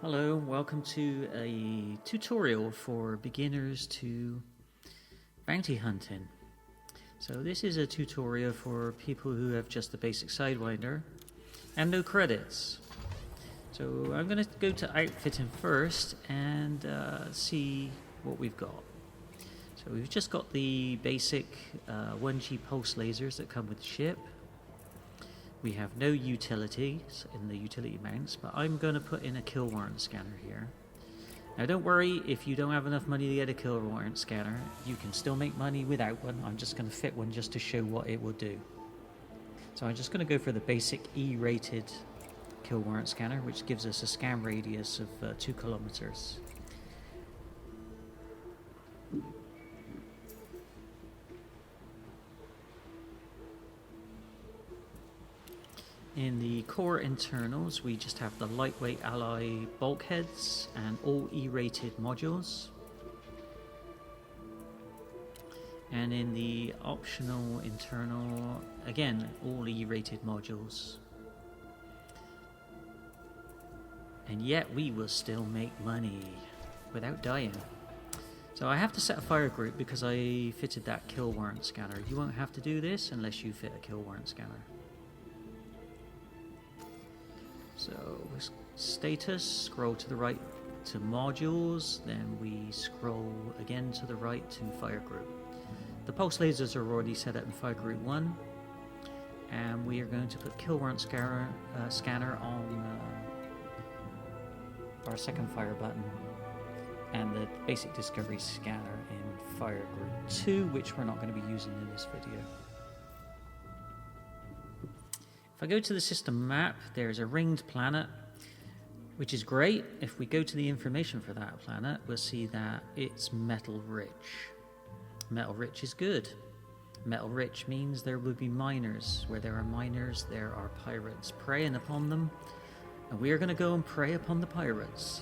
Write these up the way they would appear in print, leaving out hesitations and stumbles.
Hello, welcome to a tutorial for beginners to bounty hunting. So this is a tutorial for people who have just the basic Sidewinder and no credits. So I'm going to go to outfitting first and see what we've got. So we've just got the basic 1G pulse lasers that come with the ship. We have no utilities in the utility mounts, but I'm going to put in a kill warrant scanner here. Now don't worry if you don't have enough money to get a kill warrant scanner, you can still make money without one. I'm just going to fit one just to show what it will do. So I'm just going to go for the basic E-rated kill warrant scanner, which gives us a scan radius of 2 kilometers. In the core internals, we just have the lightweight alloy bulkheads and all E-rated modules. And in the optional internal, again, all E-rated modules. And yet we will still make money without dying. So I have to set a fire group because I fitted that kill warrant scanner. You won't have to do this unless you fit a kill warrant scanner. So status, scroll to the right to modules, then we scroll again to the right to fire group. The pulse lasers are already set up in fire group 1, and we are going to put kill warrant scanner on our second fire button, and the basic discovery scanner in fire group 2, which we're not going to be using in this video. If I go to the system map, there's a ringed planet, which is great. If we go to the information for that planet, we'll see that it's metal rich. Metal rich is good. Metal rich means there will be miners. Where there are miners, there are pirates preying upon them. And we are going to go and prey upon the pirates.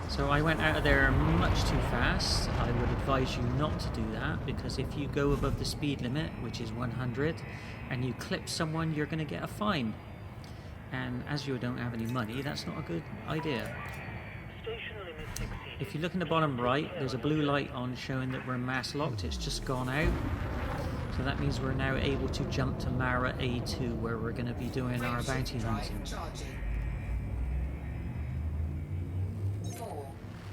So I went out of there much too fast. I would advise you not to do that, because if you go above the speed limit, which is 100, and you clip someone, you're going to get a fine. And as you don't have any money, that's not a good idea. If you look in the bottom right, there's a blue light on showing that we're mass locked. It's just gone out. So that means we're now able to jump to Mara A2, where we're going to be doing our bounty hunting. 4,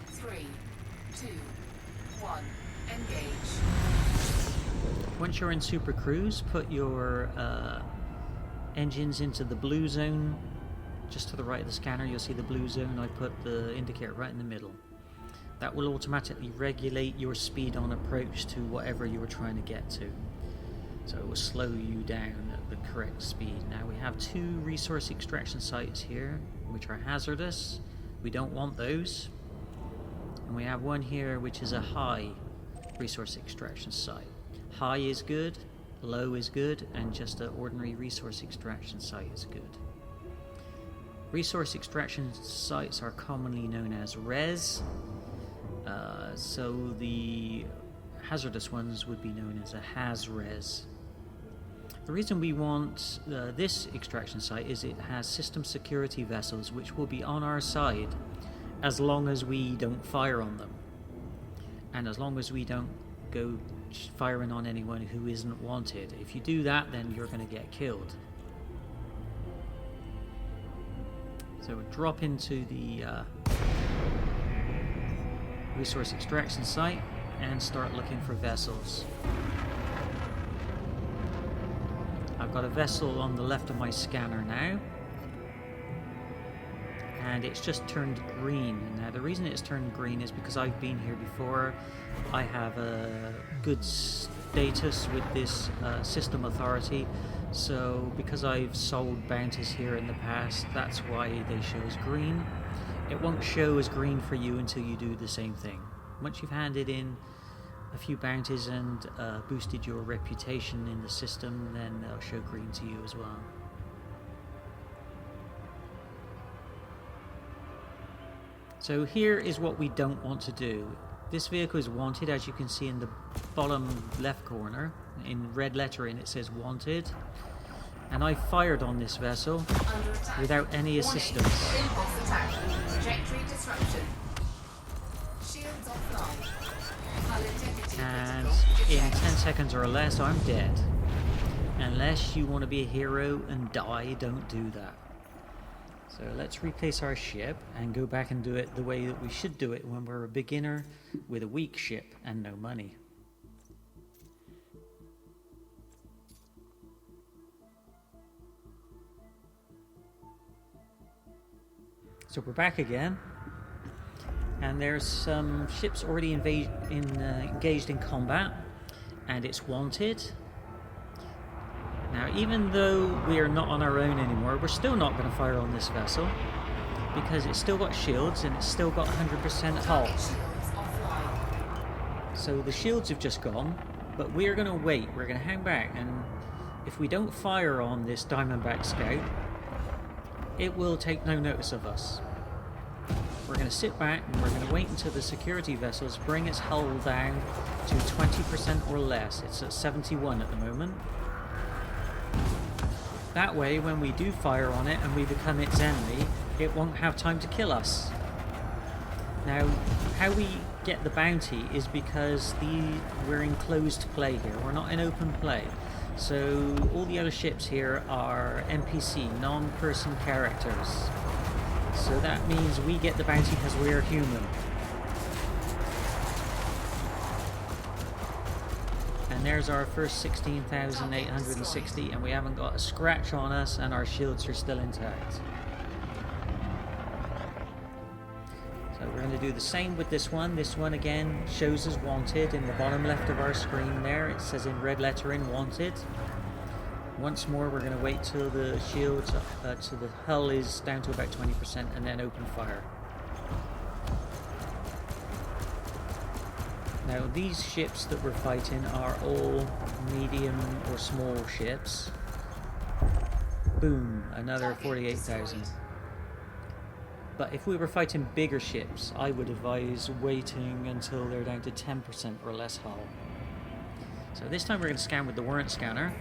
3, 2, 1, engage. Once you're in Super Cruise, put your engines into the blue zone. Just to the right of the scanner, you'll see the blue zone. I put the indicator right in the middle. That will automatically regulate your speed on approach to whatever you were trying to get to. So it will slow you down at the correct speed. Now we have 2 resource extraction sites here, which are hazardous. We don't want those. And we have one here which is a high resource extraction site. High is good, low is good, and just an ordinary resource extraction site is good. Resource extraction sites are commonly known as res. So the hazardous ones would be known as a haz-res. The reason we want this extraction site is it has system security vessels which will be on our side as long as we don't fire on them, and as long as we don't go firing on anyone who isn't wanted. If you do that, then you're going to get killed. So we'll drop into the resource extraction site and start looking for vessels. I've got a vessel on the left of my scanner now, and it's just turned green. Now the reason it's turned green is because I've been here before. I have a good status with this system authority, so because I've sold bounties here in the past, that's why they show as green. It won't show as green for you until you do the same thing. Once you've handed in a few bounties and boosted your reputation in the system, then they'll show green to you as well. So here is what we don't want to do. This vehicle is wanted, as you can see in the bottom left corner. In red lettering it says wanted. And I fired on this vessel without any assistance. Impulse attack. Trajectory disruption. Shields offline. Hull integrity And critical. in 10 seconds or less, I'm dead. Unless you want to be a hero and die, don't do that. So let's replace our ship and go back and do it the way that we should do it when we're a beginner with a weak ship and no money. So we're back again, and there's some ships already engaged in combat, and it's wanted. Now, even though we are not on our own anymore, we're still not going to fire on this vessel, because it's still got shields and it's still got 100% hull. Target shields offline. So the shields have just gone, but we're going to wait, we're going to hang back, and if we don't fire on this Diamondback Scout, it will take no notice of us. We're going to sit back and we're going to wait until the security vessels bring its hull down to 20% or less. It's at 71 at the moment. That way, when we do fire on it and we become its enemy, it won't have time to kill us. Now, how we get the bounty is because we're in closed play here. We're not in open play. So all the other ships here are NPC, non-person characters. So that means we get the bounty because we're human. And there's our first 16,860, and we haven't got a scratch on us, and our shields are still intact. So we're going to do the same with this one. This one again shows as wanted in the bottom left of our screen there. It says in red lettering wanted. Once more, we're going to wait till the shields, till the hull is down to about 20%, and then open fire. Now, these ships that we're fighting are all medium or small ships. Boom, another 48,000. But if we were fighting bigger ships, I would advise waiting until they're down to 10% or less hull. So this time we're going to scan with the warrant scanner.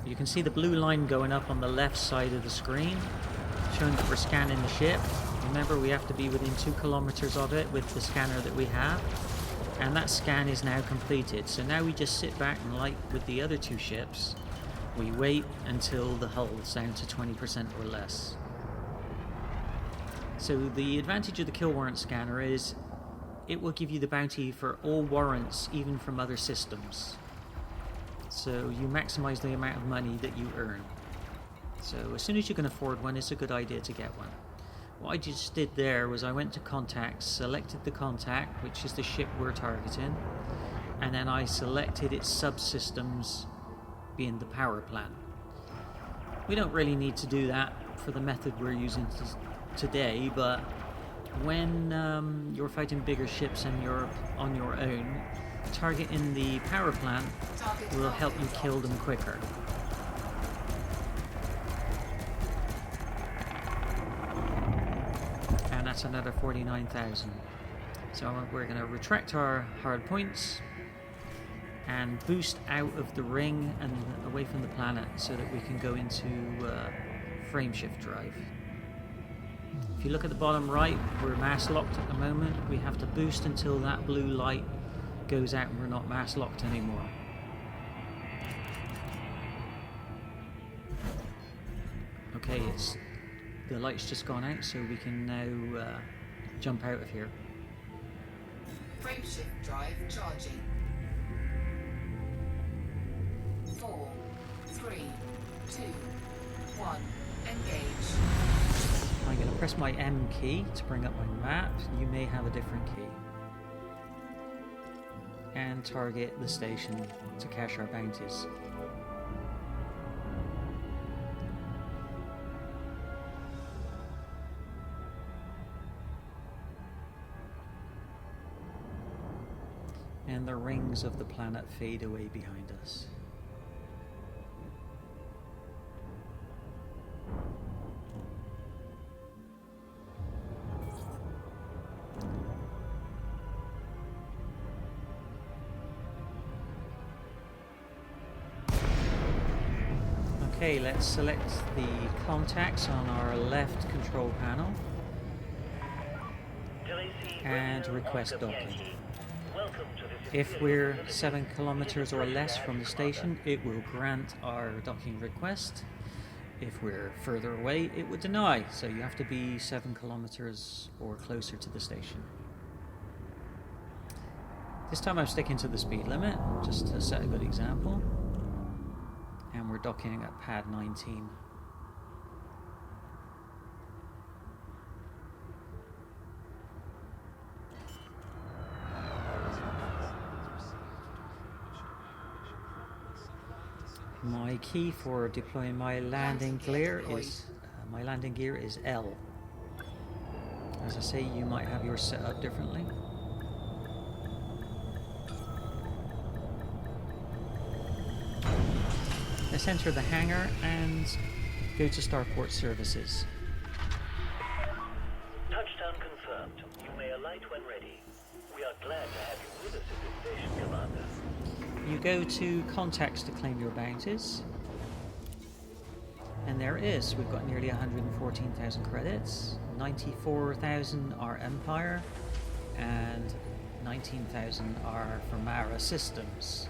You can see the blue line going up on the left side of the screen, showing that we're scanning the ship. Remember, we have to be within 2 kilometers of it with the scanner that we have. And that scan is now completed. So now we just sit back and, like with the other 2 ships, we wait until the hull is down to 20% or less. So the advantage of the kill warrant scanner is it will give you the bounty for all warrants, even from other systems. So you maximize the amount of money that you earn. So as soon as you can afford one, it's a good idea to get one. What I just did there was I went to contacts, selected the contact, which is the ship we're targeting, and then I selected its subsystems, being the power plant. We don't really need to do that for the method we're using today, but when you're fighting bigger ships and you're on your own, targeting the power plant will help you kill them quicker. And that's another 49,000. So we're going to retract our hard points and boost out of the ring and away from the planet so that we can go into frame shift drive. If you look at the bottom right, we're mass locked at the moment. We have to boost until that blue light goes out and we're not mass locked anymore. Okay, the light's just gone out, so we can now jump out of here. Frameshift drive charging. 4, 3, 2, 1. Engage. I'm going to press my M key to bring up my map. You may have a different key. And target the station to cash our bounties. And the rings of the planet fade away behind us. Okay, let's select the contacts on our left control panel and request docking. If we're 7 kilometers or less from the station, it will grant our docking request. If we're further away, it would deny. So you have to be 7 kilometers or closer to the station. This time I'm sticking to the speed limit, just to set a good example. And we're docking at pad 19. My key for deploying my landing gear is L. As I say, you might have yours set up differently. Let's enter the hangar and go to Starport Services. Touchdown confirmed. You may alight when ready. We are glad to have you with us at this station, Commander. You go to contacts to claim your bounties. And there it is. We've got nearly 114,000 credits. 94,000 are Empire and 19,000 are for Mara Systems.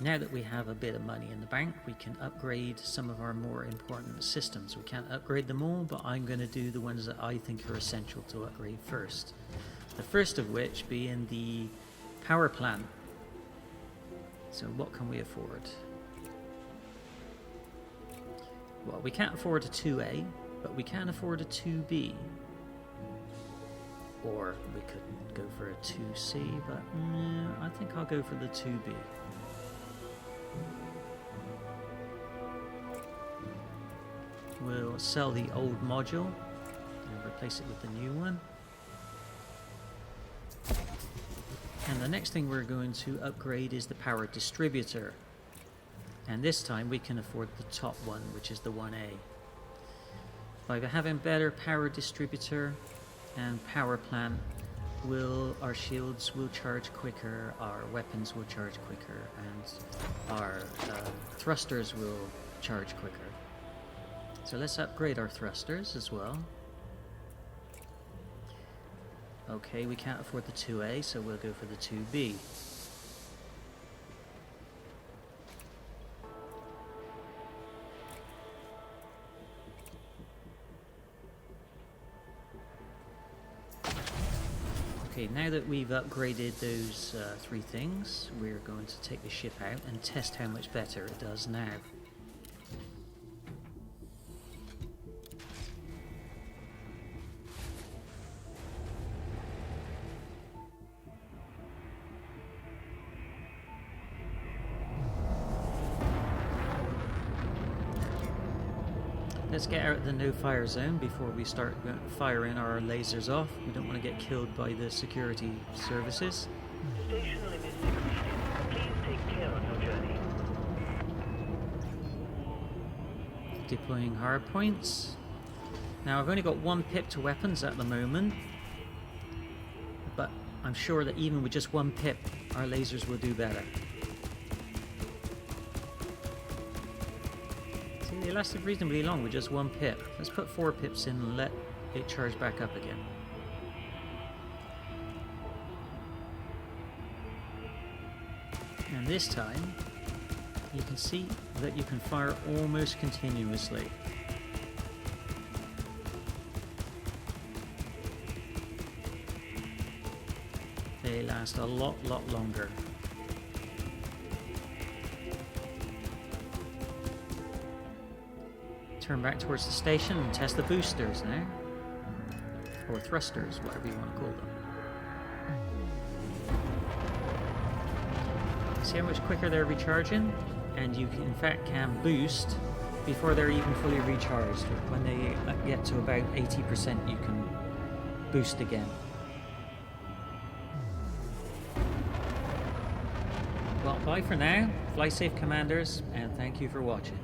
Now that we have a bit of money in the bank, we can upgrade some of our more important systems. We can't upgrade them all, but I'm going to do the ones that I think are essential to upgrade first. The first of which being the power plant. So what can we afford? Well, we can't afford a 2A, but we can afford a 2B. Or we could go for a 2C, but I think I'll go for the 2B. We'll sell the old module and replace it with the new one. And the next thing we're going to upgrade is the power distributor. And this time we can afford the top one, which is the 1A. By having better power distributor and power plant, our shields will charge quicker, our weapons will charge quicker, and our thrusters will charge quicker. So let's upgrade our thrusters as well. Okay, we can't afford the 2A, so we'll go for the 2B. Okay, now that we've upgraded those 3 things, we're going to take the ship out and test how much better it does now. Let's get out of the no-fire zone before we start firing our lasers off. We don't want to get killed by the security services. Station limit exceeded. Please take care of your journey. Deploying hard points. Now I've only got 1 pip to weapons at the moment, but I'm sure that even with just 1 pip, our lasers will do better. They lasted reasonably long with just 1 pip. Let's put 4 pips in and let it charge back up again. And this time, you can see that you can fire almost continuously. They last a lot longer. Turn back towards the station and test the boosters now. Or thrusters, whatever you want to call them. See how much quicker they're recharging? And you in fact can boost before they're even fully recharged. When they get to about 80%, you can boost again. Well, bye for now. Fly safe, commanders, and thank you for watching.